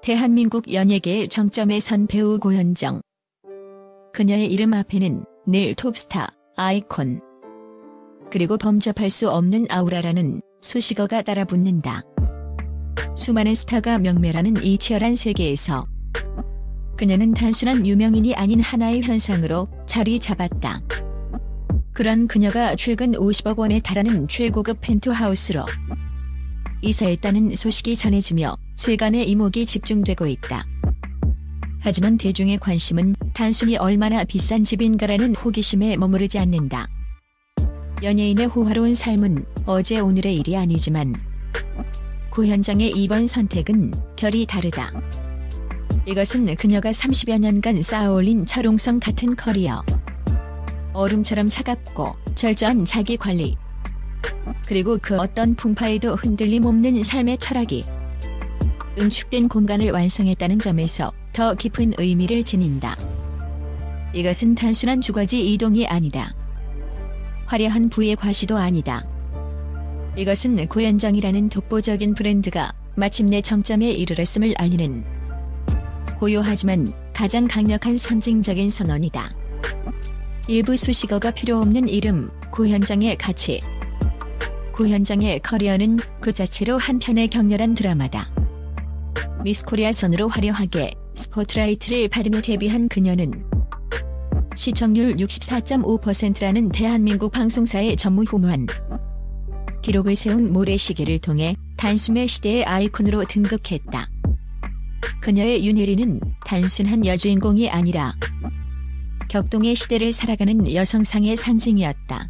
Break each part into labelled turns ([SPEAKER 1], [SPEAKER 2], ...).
[SPEAKER 1] 대한민국 연예계의 정점에 선 배우 고현정. 그녀의 이름 앞에는 늘 톱스타, 아이콘, 그리고 범접할 수 없는 아우라라는 수식어가 따라붙는다. 수많은 스타가 명멸하는 이 치열한 세계에서 그녀는 단순한 유명인이 아닌 하나의 현상으로 자리 잡았다. 그런 그녀가 최근 50억 원에 달하는 최고급 펜트하우스로 이사했다는 소식이 전해지며 세간의 이목이 집중되고 있다. 하지만 대중의 관심은 단순히 얼마나 비싼 집인가라는 호기심에 머무르지 않는다. 연예인의 호화로운 삶은 어제 오늘의 일이 아니지만 고현정의 이번 선택은 결이 다르다. 이것은 그녀가 30여 년간 쌓아올린 철옹성 같은 커리어, 얼음처럼 차갑고 철저한 자기관리, 그리고 그 어떤 풍파에도 흔들림 없는 삶의 철학이 응축된 공간을 완성했다는 점에서 더 깊은 의미를 지닌다. 이것은 단순한 주거지 이동이 아니다. 화려한 부의 과시도 아니다. 이것은 고현정이라는 독보적인 브랜드가 마침내 정점에 이르렀음을 알리는 고요하지만 가장 강력한 상징적인 선언이다. 일부 수식어가 필요 없는 이름, 고현정의 가치. 고현정의 커리어는 그 자체로 한 편의 격렬한 드라마다. 미스 코리아 선으로 화려하게 스포트라이트를 받으며 데뷔한 그녀는 시청률 64.5%라는 대한민국 방송사의 전무후무한 기록을 세운 모래시계를 통해 단숨에 시대의 아이콘으로 등극했다. 그녀의 윤혜리는 단순한 여주인공이 아니라 격동의 시대를 살아가는 여성상의 상징이었다.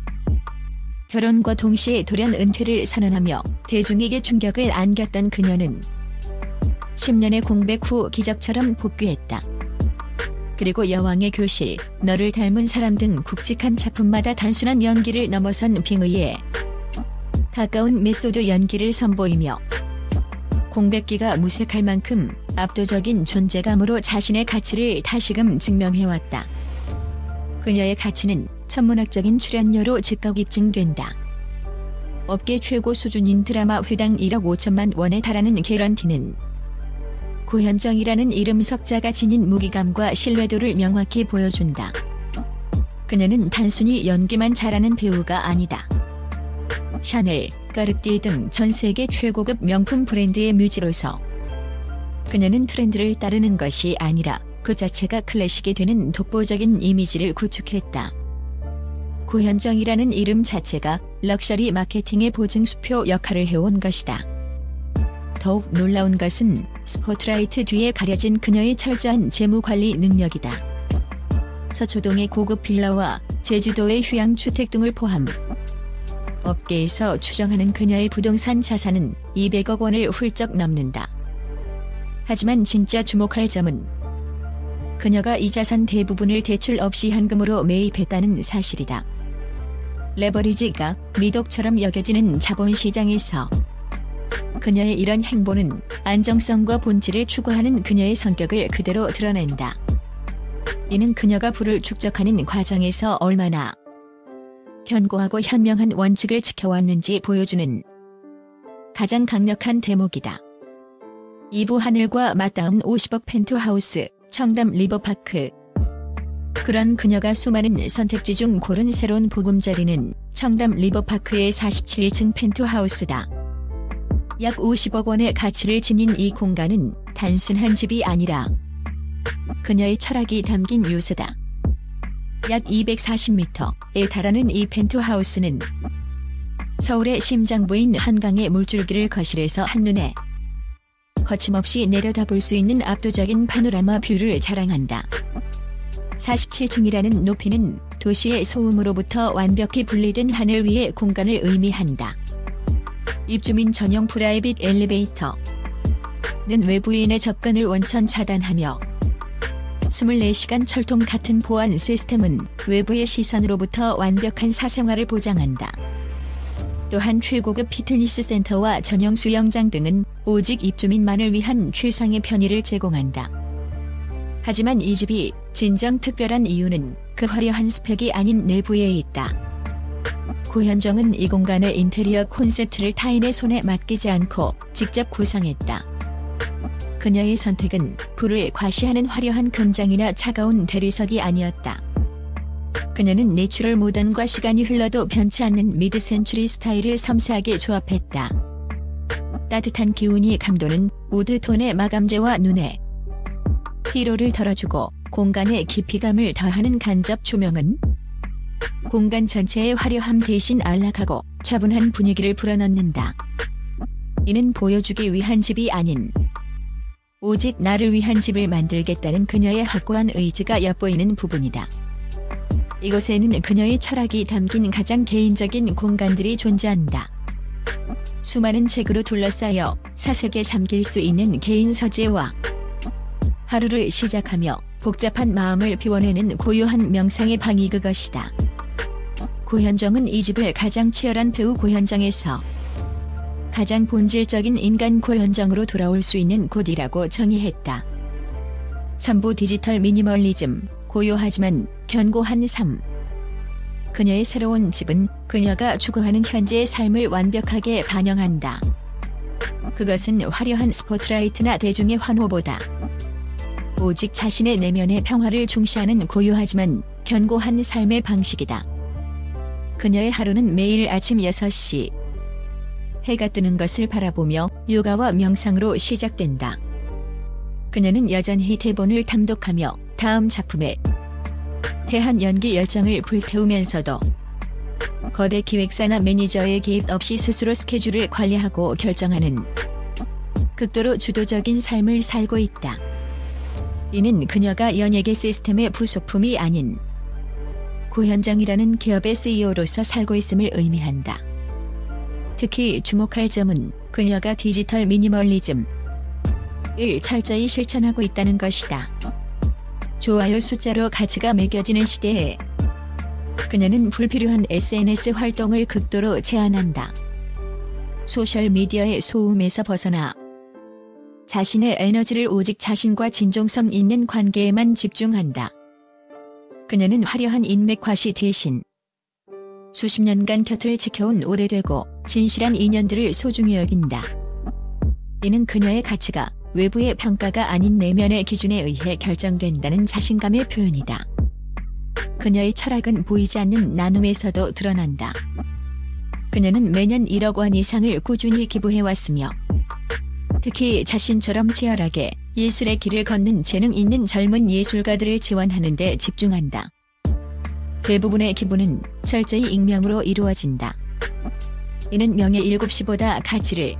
[SPEAKER 1] 결혼과 동시에 돌연 은퇴를 선언하며 대중에게 충격을 안겼던 그녀는 10년의 공백 후 기적처럼 복귀했다. 그리고 여왕의 교실, 너를 닮은 사람 등 굵직한 작품마다 단순한 연기를 넘어선 빙의에 가까운 메소드 연기를 선보이며 공백기가 무색할 만큼 압도적인 존재감으로 자신의 가치를 다시금 증명해왔다. 그녀의 가치는 천문학적인 출연료로 즉각 입증된다. 업계 최고 수준인 드라마 회당 1억 5천만 원에 달하는 개런티는 고현정이라는 이름 석자가 지닌 무기감과 신뢰도를 명확히 보여준다. 그녀는 단순히 연기만 잘하는 배우가 아니다. 샤넬, 까르띠에 등 전 세계 최고급 명품 브랜드의 뮤지로서 그녀는 트렌드를 따르는 것이 아니라 그 자체가 클래식이 되는 독보적인 이미지를 구축했다. 고현정이라는 이름 자체가 럭셔리 마케팅의 보증수표 역할을 해온 것이다. 더욱 놀라운 것은 스포트라이트 뒤에 가려진 그녀의 철저한 재무관리 능력이다. 서초동의 고급 빌라와 제주도의 휴양주택 등을 포함 업계에서 추정하는 그녀의 부동산 자산은 200억 원을 훌쩍 넘는다. 하지만 진짜 주목할 점은 그녀가 이 자산 대부분을 대출 없이 현금으로 매입했다는 사실이다. 레버리지가 미덕처럼 여겨지는 자본시장에서 그녀의 이런 행보는 안정성과 본질을 추구하는 그녀의 성격을 그대로 드러낸다. 이는 그녀가 부를 축적하는 과정에서 얼마나 견고하고 현명한 원칙을 지켜왔는지 보여주는 가장 강력한 대목이다. 이부 하늘과 맞닿은 50억 펜트하우스, 청담 리버파크. 그런 그녀가 수많은 선택지 중 고른 새로운 보금자리는 청담 리버파크의 47층 펜트하우스다. 약 50억 원의 가치를 지닌 이 공간은 단순한 집이 아니라 그녀의 철학이 담긴 요새다. 약 240m에 달하는 이 펜트하우스는 서울의 심장부인 한강의 물줄기를 거실에서 한눈에 거침없이 내려다볼 수 있는 압도적인 파노라마 뷰를 자랑한다. 47층이라는 높이는 도시의 소음으로부터 완벽히 분리된 하늘 위의 공간을 의미한다. 입주민 전용 프라이빗 엘리베이터는 외부인의 접근을 원천 차단하며 24시간 철통 같은 보안 시스템은 외부의 시선으로부터 완벽한 사생활을 보장한다. 또한 최고급 피트니스 센터와 전용 수영장 등은 오직 입주민만을 위한 최상의 편의를 제공한다. 하지만 이 집이 진정 특별한 이유는 그 화려한 스펙이 아닌 내부에 있다. 고현정은 이 공간의 인테리어 콘셉트를 타인의 손에 맡기지 않고 직접 구상했다. 그녀의 선택은 불을 과시하는 화려한 금장이나 차가운 대리석이 아니었다. 그녀는 내추럴 모던과 시간이 흘러도 변치 않는 미드 센추리 스타일을 섬세하게 조합했다. 따뜻한 기운이 감도는 우드 톤의 마감재와 눈에 피로를 덜어주고 공간에 깊이감을 더하는 간접 조명은 공간 전체의 화려함 대신 안락하고 차분한 분위기를 불어넣는다. 이는 보여주기 위한 집이 아닌 오직 나를 위한 집을 만들겠다는 그녀의 확고한 의지가 엿보이는 부분이다. 이곳에는 그녀의 철학이 담긴 가장 개인적인 공간들이 존재한다. 수많은 책으로 둘러싸여 사색에 잠길 수 있는 개인 서재와 하루를 시작하며 복잡한 마음을 비워내는 고요한 명상의 방이 그것이다. 고현정은 이 집을 가장 치열한 배우 고현정에서 가장 본질적인 인간 고현정으로 돌아올 수 있는 곳이라고 정의했다. 3부 디지털 미니멀리즘, 고요하지만 견고한 삶. 그녀의 새로운 집은 그녀가 추구하는 현재의 삶을 완벽하게 반영한다. 그것은 화려한 스포트라이트나 대중의 환호보다 오직 자신의 내면의 평화를 중시하는 고요하지만 견고한 삶의 방식이다. 그녀의 하루는 매일 아침 6시 해가 뜨는 것을 바라보며 요가와 명상으로 시작된다. 그녀는 여전히 대본을 탐독하며 다음 작품에 대한 연기 열정을 불태우면서도 거대 기획사나 매니저의 개입 없이 스스로 스케줄을 관리하고 결정하는 극도로 주도적인 삶을 살고 있다. 이는 그녀가 연예계 시스템의 부속품이 아닌 고현정이라는 기업의 CEO로서 살고 있음을 의미한다. 특히 주목할 점은 그녀가 디지털 미니멀리즘을 철저히 실천하고 있다는 것이다. 좋아요 숫자로 가치가 매겨지는 시대에 그녀는 불필요한 SNS 활동을 극도로 제한한다. 소셜미디어의 소음에서 벗어나 자신의 에너지를 오직 자신과 진정성 있는 관계에만 집중한다. 그녀는 화려한 인맥 과시 대신 수십 년간 곁을 지켜온 오래되고 진실한 인연들을 소중히 여긴다. 이는 그녀의 가치가 외부의 평가가 아닌 내면의 기준에 의해 결정된다는 자신감의 표현이다. 그녀의 철학은 보이지 않는 나눔에서도 드러난다. 그녀는 매년 1억 원 이상을 꾸준히 기부해왔으며 특히 자신처럼 치열하게 예술의 길을 걷는 재능 있는 젊은 예술가들을 지원하는 데 집중한다. 대부분의 기부는 철저히 익명으로 이루어진다. 이는 명예 7시보다 가치를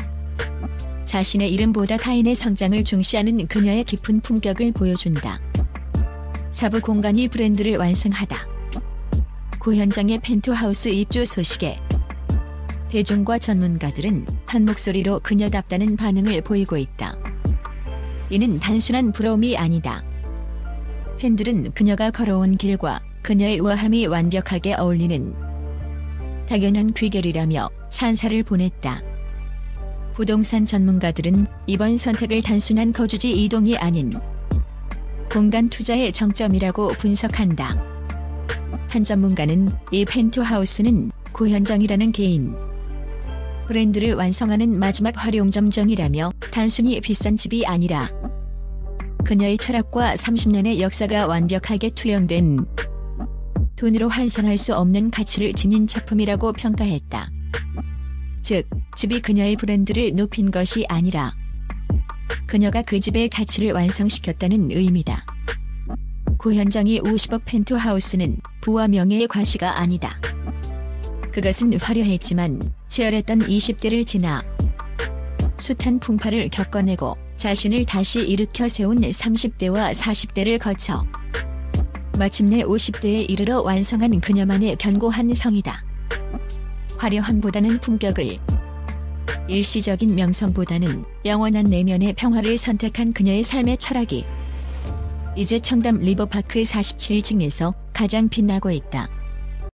[SPEAKER 1] 자신의 이름보다 타인의 성장을 중시하는 그녀의 깊은 품격을 보여준다. 4부 공간이 브랜드를 완성하다. 고현정의 펜트하우스 입주 소식에 대중과 전문가들은 한 목소리로 그녀답다는 반응을 보이고 있다. 이는 단순한 부러움이 아니다. 팬들은 그녀가 걸어온 길과 그녀의 우아함이 완벽하게 어울리는 당연한 귀결이라며 찬사를 보냈다. 부동산 전문가들은 이번 선택을 단순한 거주지 이동이 아닌 공간 투자의 정점이라고 분석한다. 한 전문가는 이 펜트하우스는 고현정이라는 개인 브랜드를 완성하는 마지막 활용점정이라며 단순히 비싼 집이 아니라 그녀의 철학과 30년의 역사가 완벽하게 투영된 돈으로 환산할 수 없는 가치를 지닌 작품이라고 평가했다. 즉, 집이 그녀의 브랜드를 높인 것이 아니라 그녀가 그 집의 가치를 완성시켰다는 의미다. 고현정이 50억 펜트하우스는 부와 명예의 과시가 아니다. 그것은 화려했지만 치열했던 20대를 지나 숱한 풍파를 겪어내고 자신을 다시 일으켜 세운 30대와 40대를 거쳐 마침내 50대에 이르러 완성한 그녀만의 견고한 성이다. 화려함보다는 품격을, 일시적인 명성보다는 영원한 내면의 평화를 선택한 그녀의 삶의 철학이 이제 청담 리버파크 47층에서 가장 빛나고 있다.